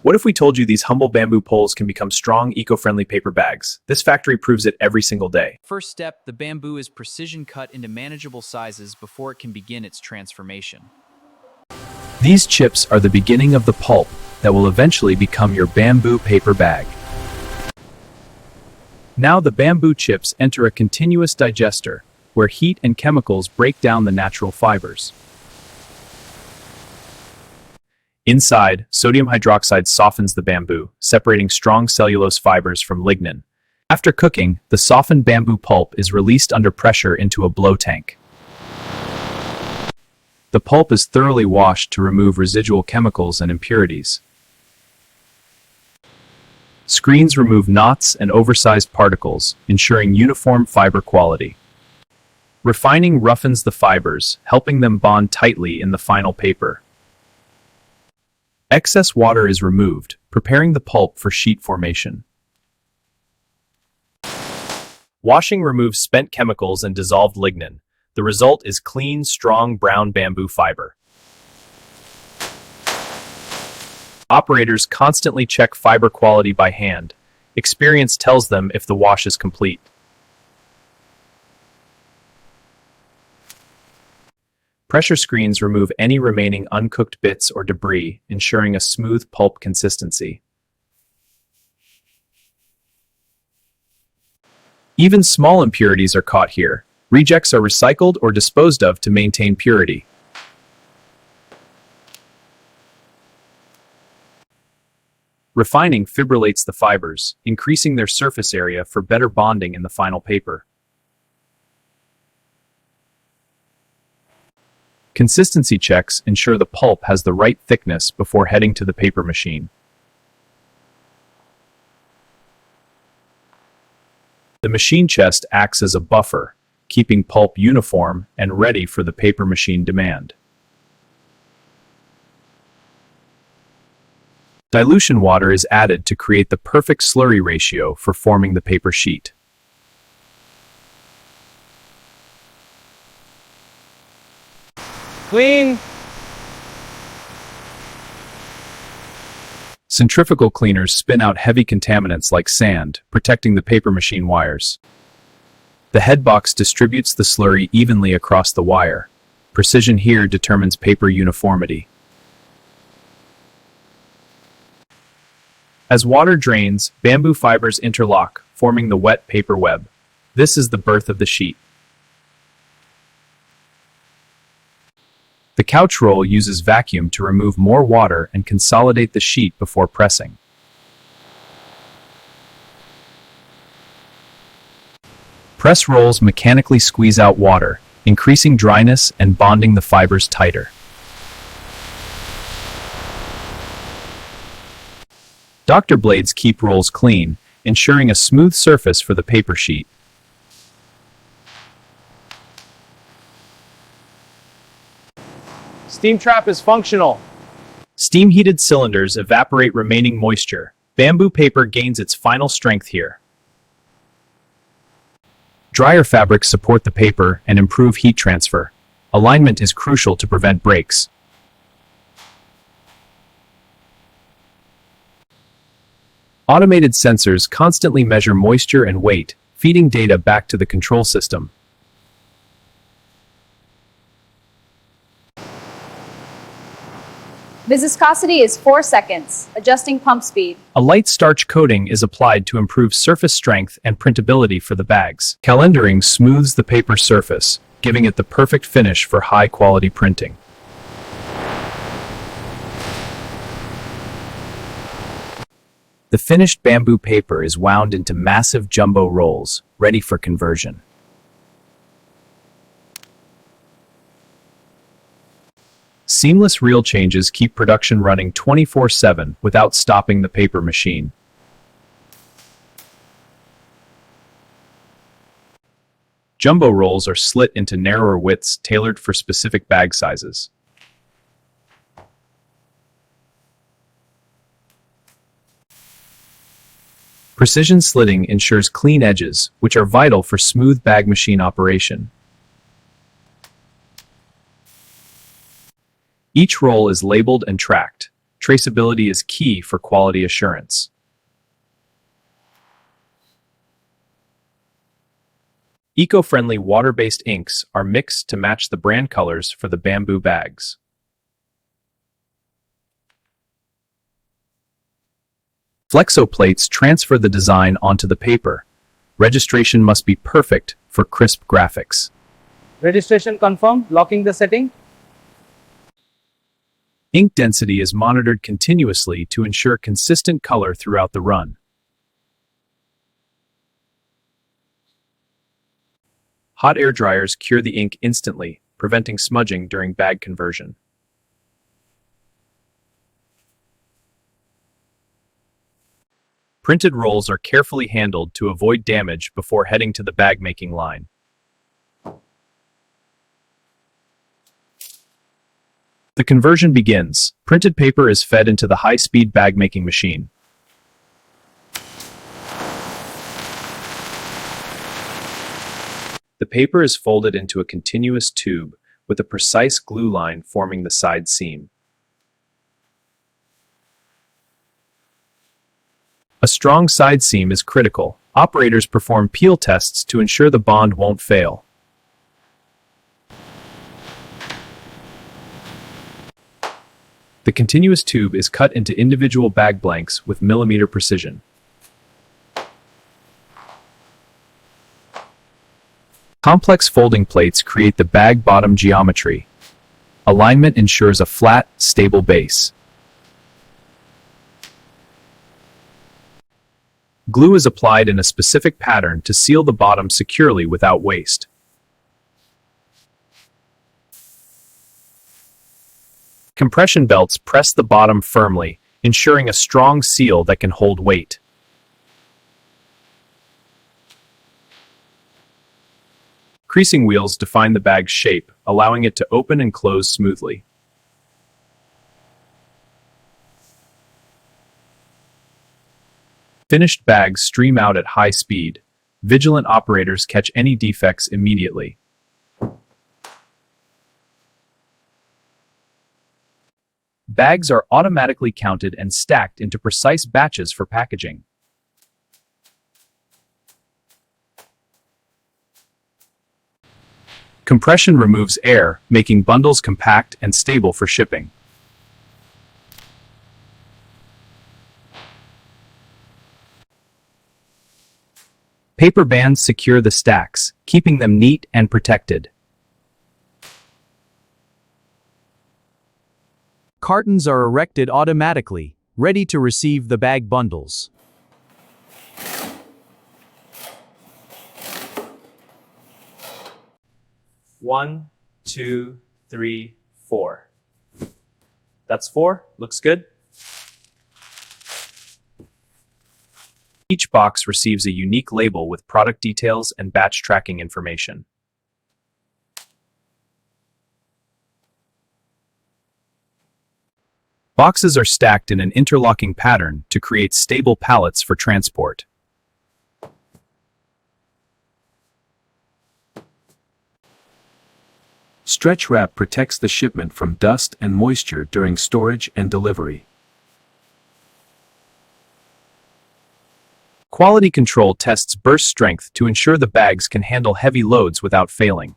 What if we told you these humble bamboo poles can become strong, eco-friendly paper bags? This factory proves it every single day. First step, the bamboo is precision cut into manageable sizes before it can begin its transformation. These chips are the beginning of the pulp that will eventually become your bamboo paper bag. Now the bamboo chips enter a continuous digester, where heat and chemicals break down the natural fibers. Inside, sodium hydroxide softens the bamboo, separating strong cellulose fibers from lignin. After cooking, the softened bamboo pulp is released under pressure into a blow tank. The pulp is thoroughly washed to remove residual chemicals and impurities. Screens remove knots and oversized particles, ensuring uniform fiber quality. Refining roughens the fibers, helping them bond tightly in the final paper. Excess water is removed, preparing the pulp for sheet formation. Washing removes spent chemicals and dissolved lignin. The result is clean, strong brown bamboo fiber. Operators constantly check fiber quality by hand. Experience tells them if the wash is complete. Pressure screens remove any remaining uncooked bits or debris, ensuring a smooth pulp consistency. Even small impurities are caught here. Rejects are recycled or disposed of to maintain purity. Refining fibrillates the fibers, increasing their surface area for better bonding in the final paper. Consistency checks ensure the pulp has the right thickness before heading to the paper machine. The machine chest acts as a buffer, keeping pulp uniform and ready for the paper machine demand. Dilution water is added to create the perfect slurry ratio for forming the paper sheet. Clean. Centrifugal cleaners spin out heavy contaminants like sand, protecting the paper machine wires. The headbox distributes the slurry evenly across the wire. Precision here determines paper uniformity. As water drains, bamboo fibers interlock, forming the wet paper web. This is the birth of the sheet. The couch roll uses vacuum to remove more water and consolidate the sheet before pressing. Press rolls mechanically squeeze out water, increasing dryness and bonding the fibers tighter. Doctor blades keep rolls clean, ensuring a smooth surface for the paper sheet. Steam trap is functional. Steam-heated cylinders evaporate remaining moisture. Bamboo paper gains its final strength here. Dryer fabrics support the paper and improve heat transfer. Alignment is crucial to prevent breaks. Automated sensors constantly measure moisture and weight, feeding data back to the control system. Viscosity is 4 seconds, adjusting pump speed. A light starch coating is applied to improve surface strength and printability for the bags. Calendaring smooths the paper surface, giving it the perfect finish for high-quality printing. The finished bamboo paper is wound into massive jumbo rolls, ready for conversion. Seamless reel changes keep production running 24/7 without stopping the paper machine. Jumbo rolls are slit into narrower widths tailored for specific bag sizes. Precision slitting ensures clean edges, which are vital for smooth bag machine operation. Each roll is labeled and tracked. Traceability is key for quality assurance. Eco-friendly water-based inks are mixed to match the brand colors for the bamboo bags. Flexo plates transfer the design onto the paper. Registration must be perfect for crisp graphics. Registration confirmed, locking the setting. Ink density is monitored continuously to ensure consistent color throughout the run. Hot air dryers cure the ink instantly, preventing smudging during bag conversion. Printed rolls are carefully handled to avoid damage before heading to the bag-making line. The conversion begins. Printed paper is fed into the high-speed bag-making machine. The paper is folded into a continuous tube with a precise glue line forming the side seam. A strong side seam is critical. Operators perform peel tests to ensure the bond won't fail. The continuous tube is cut into individual bag blanks with millimeter precision. Complex folding plates create the bag bottom geometry. Alignment ensures a flat, stable base. Glue is applied in a specific pattern to seal the bottom securely without waste. Compression belts press the bottom firmly, ensuring a strong seal that can hold weight. Creasing wheels define the bag's shape, allowing it to open and close smoothly. Finished bags stream out at high speed. Vigilant operators catch any defects immediately. Bags are automatically counted and stacked into precise batches for packaging. Compression removes air, making bundles compact and stable for shipping. Paper bands secure the stacks, keeping them neat and protected. Cartons are erected automatically, ready to receive the bag bundles. One, two, three, four. That's 4. Looks good. Each box receives a unique label with product details and batch tracking information. Boxes are stacked in an interlocking pattern to create stable pallets for transport. Stretch wrap protects the shipment from dust and moisture during storage and delivery. Quality control tests burst strength to ensure the bags can handle heavy loads without failing.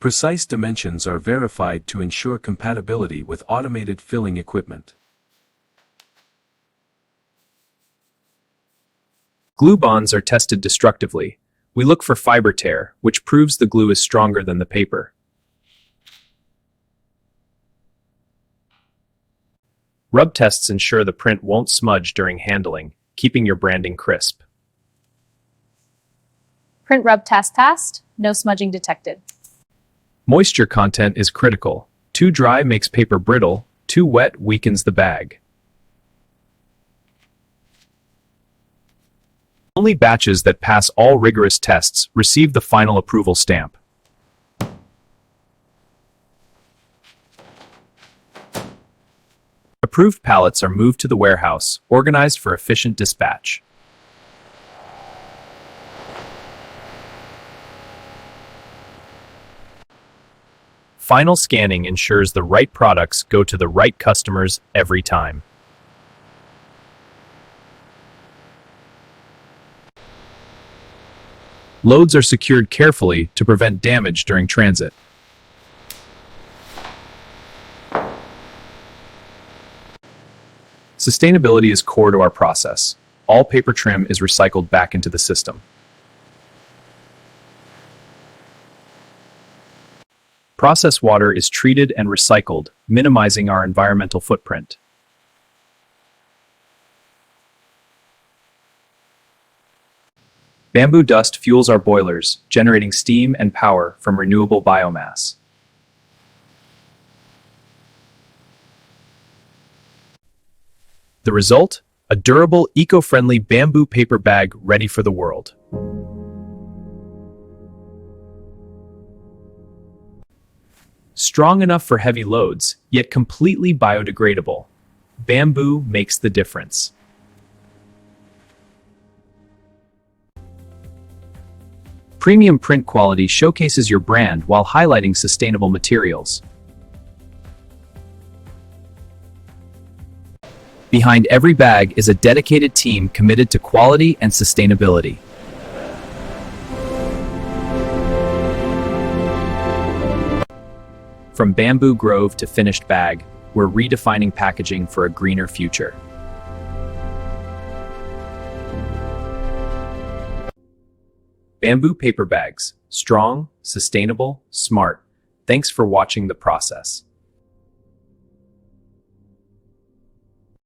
Precise dimensions are verified to ensure compatibility with automated filling equipment. Glue bonds are tested destructively. We look for fiber tear, which proves the glue is stronger than the paper. Rub tests ensure the print won't smudge during handling, keeping your branding crisp. Print rub test passed. No smudging detected. Moisture content is critical. Too dry makes paper brittle, too wet weakens the bag. Only batches that pass all rigorous tests receive the final approval stamp. Approved pallets are moved to the warehouse, organized for efficient dispatch. final scanning ensures the right products go to the right customers every time. Loads are secured carefully to prevent damage during transit. Sustainability is core to our process. All paper trim is recycled back into the system. Process water is treated and recycled, minimizing our environmental footprint. Bamboo dust fuels our boilers, generating steam and power from renewable biomass. The result? A durable, eco-friendly bamboo paper bag ready for the world. Strong enough for heavy loads, yet completely biodegradable. Bamboo makes the difference. Premium print quality showcases your brand while highlighting sustainable materials. Behind every bag is a dedicated team committed to quality and sustainability. From bamboo grove to finished bag, we're redefining packaging for a greener future. Bamboo paper bags. Strong, sustainable, smart. Thanks for watching the process.